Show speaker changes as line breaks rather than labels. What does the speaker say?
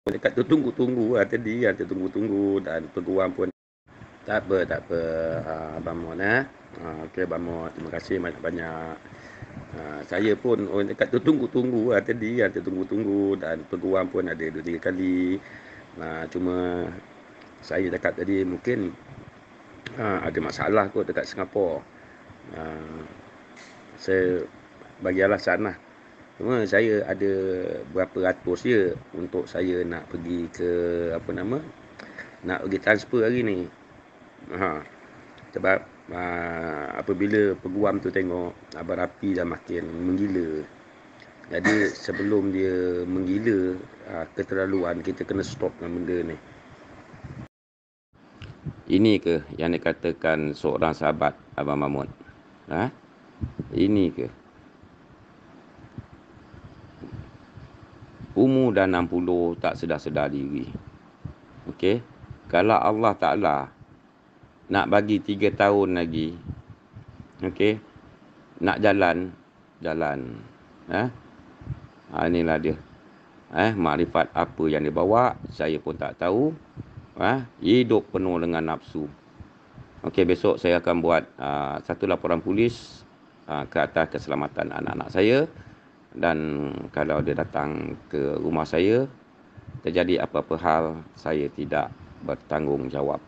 Dekat tu tunggu-tunggu lah tadi, tunggu-tunggu dan peguam pun tak apa, Abang Mod okey Abang Mod, terima kasih banyak-banyak. Saya pun orang dekat tu tunggu-tunggu lah tadi, tunggu-tunggu dan peguam pun ada 2-3 kali. Cuma saya cakap tadi mungkin ada masalah kot dekat Singapura. Saya bagi alasan lah. Cuma saya ada berapa ratus je untuk saya nak pergi ke nak pergi transfer hari ni. Sebab apabila peguam tu tengok Abang Rafi dah makin menggila. Jadi sebelum dia menggila keterlaluan, kita kena stop dengan benda ni. Ini ke yang dikatakan seorang sahabat Abang Mahmud? Ini ke? Umur dah 60 tak sedar-sedar diri. Okey. Kalau Allah Ta'ala nak bagi 3 tahun lagi, okey, nak jalan. Inilah dia. Makrifat apa yang dia bawa, saya pun tak tahu. Hidup penuh dengan nafsu. Okey, besok saya akan buat satu laporan polis ke atas keselamatan anak-anak saya. Dan kalau dia datang ke rumah saya, terjadi apa-apa hal, saya tidak bertanggungjawab.